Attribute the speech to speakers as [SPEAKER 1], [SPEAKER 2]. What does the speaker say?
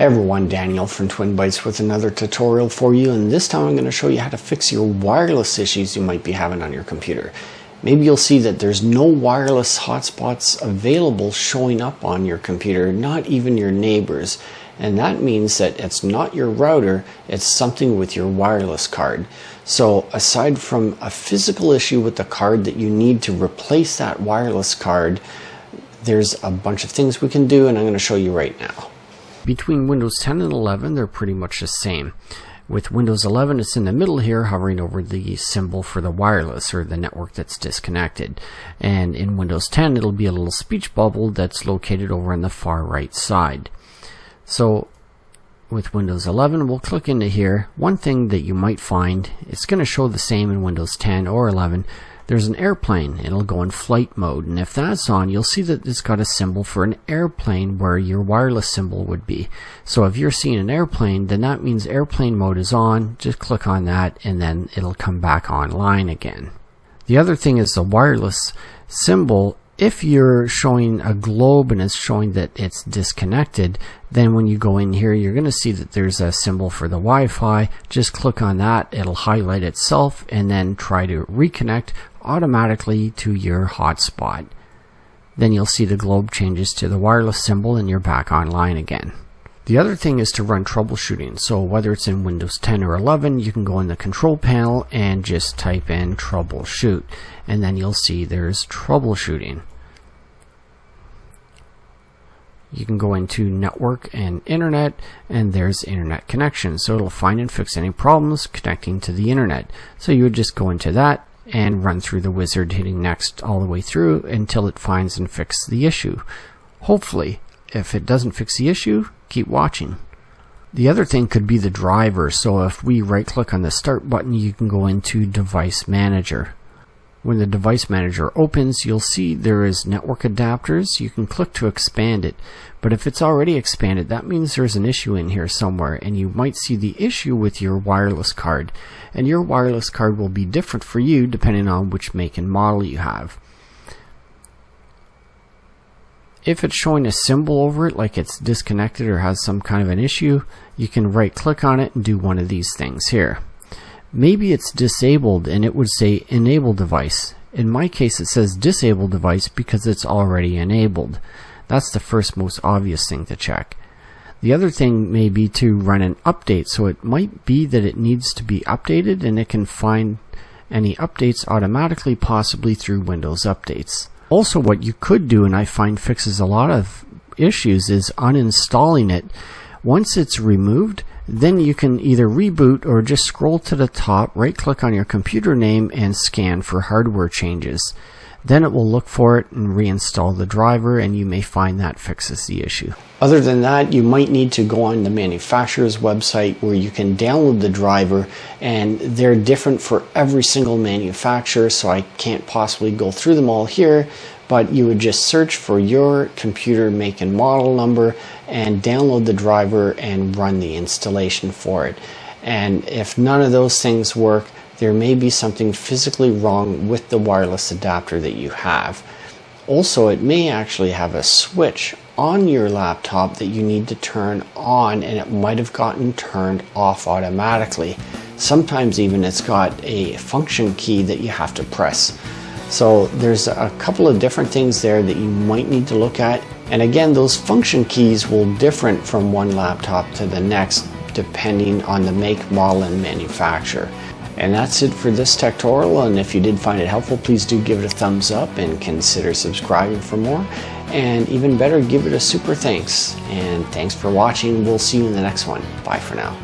[SPEAKER 1] Hey everyone, Daniel from Twin Bytes with another tutorial for you, and this time I'm going to show you how to fix your wireless issues you might be having on your computer. Maybe you'll see that there's no wireless hotspots available showing up on your computer, not even your neighbors, and that means that it's not your router, it's something with your wireless card. So aside from a physical issue with the card that you need to replace that wireless card, there's a bunch of things we can do, and I'm going to show you right now. Between Windows 10 and 11, they're pretty much the same. With Windows 11, it's in the middle here, hovering over the symbol for the wireless or the network that's disconnected. And in Windows 10, it'll be a little speech bubble that's located over on the far right side. So with Windows 11, we'll click into here. One thing that you might find, it's going to show the same in Windows 10 or 11. There's an airplane. It'll go in flight mode, and if that's on, you'll see that it's got a symbol for an airplane where your wireless symbol would be. So if you're seeing an airplane, then that means airplane mode is on. Just click on that and then it'll come back online again. The other thing is the wireless symbol. If you're showing a globe and it's showing that it's disconnected, then when you go in here, you're going to see that there's a symbol for the Wi-Fi. Just click on that. It'll highlight itself and then try to reconnect automatically to your hotspot. Then you'll see the globe changes to the wireless symbol and you're back online again. The other thing is to run troubleshooting. So whether it's in Windows 10 or 11, you can go in the control panel and just type in troubleshoot, and then you'll see there's troubleshooting. You can go into network and internet, and there's internet connection. So it'll find and fix any problems connecting to the internet. So you would just go into that and run through the wizard, hitting next all the way through until it finds and fixes the issue. Hopefully, if it doesn't fix the issue, keep watching. The other thing could be the driver. So if we right click on the start button, you can go into device manager. When the device manager opens, you'll see there is network adapters. You can click to expand it, but if it's already expanded, that means there's an issue in here somewhere, and you might see the issue with your wireless card, and your wireless card will be different for you depending on which make and model you have. If it's showing a symbol over it like it's disconnected or has some kind of an issue, you can right click on it and do one of these things here. Maybe it's disabled and it would say enable device. In my case it says disable device because it's already enabled. That's the first most obvious thing to check. The other thing may be to run an update, so it might be that it needs to be updated and it can find any updates automatically, possibly through Windows updates. Also, what you could do, and I find fixes a lot of issues, is uninstalling it. Once it's removed, then you can either reboot or just scroll to the top, right click on your computer name and scan for hardware changes. Then it will look for it and reinstall the driver, and you may find that fixes the issue. Other than that, you might need to go on the manufacturer's website where you can download the driver, and they're different for every single manufacturer, so I can't possibly go through them all here, but you would just search for your computer make and model number and download the driver and run the installation for it. And if none of those things work, there may be something physically wrong with the wireless adapter that you have. Also, it may actually have a switch on your laptop that you need to turn on, and it might have gotten turned off automatically. Sometimes even it's got a function key that you have to press. So there's a couple of different things there that you might need to look at. And again, those function keys will differ from one laptop to the next depending on the make, model, and manufacturer. And that's it for this tutorial, and if you did find it helpful, please do give it a thumbs up and consider subscribing for more. And even better, give it a super thanks. And thanks for watching. We'll see you in the next one. Bye for now.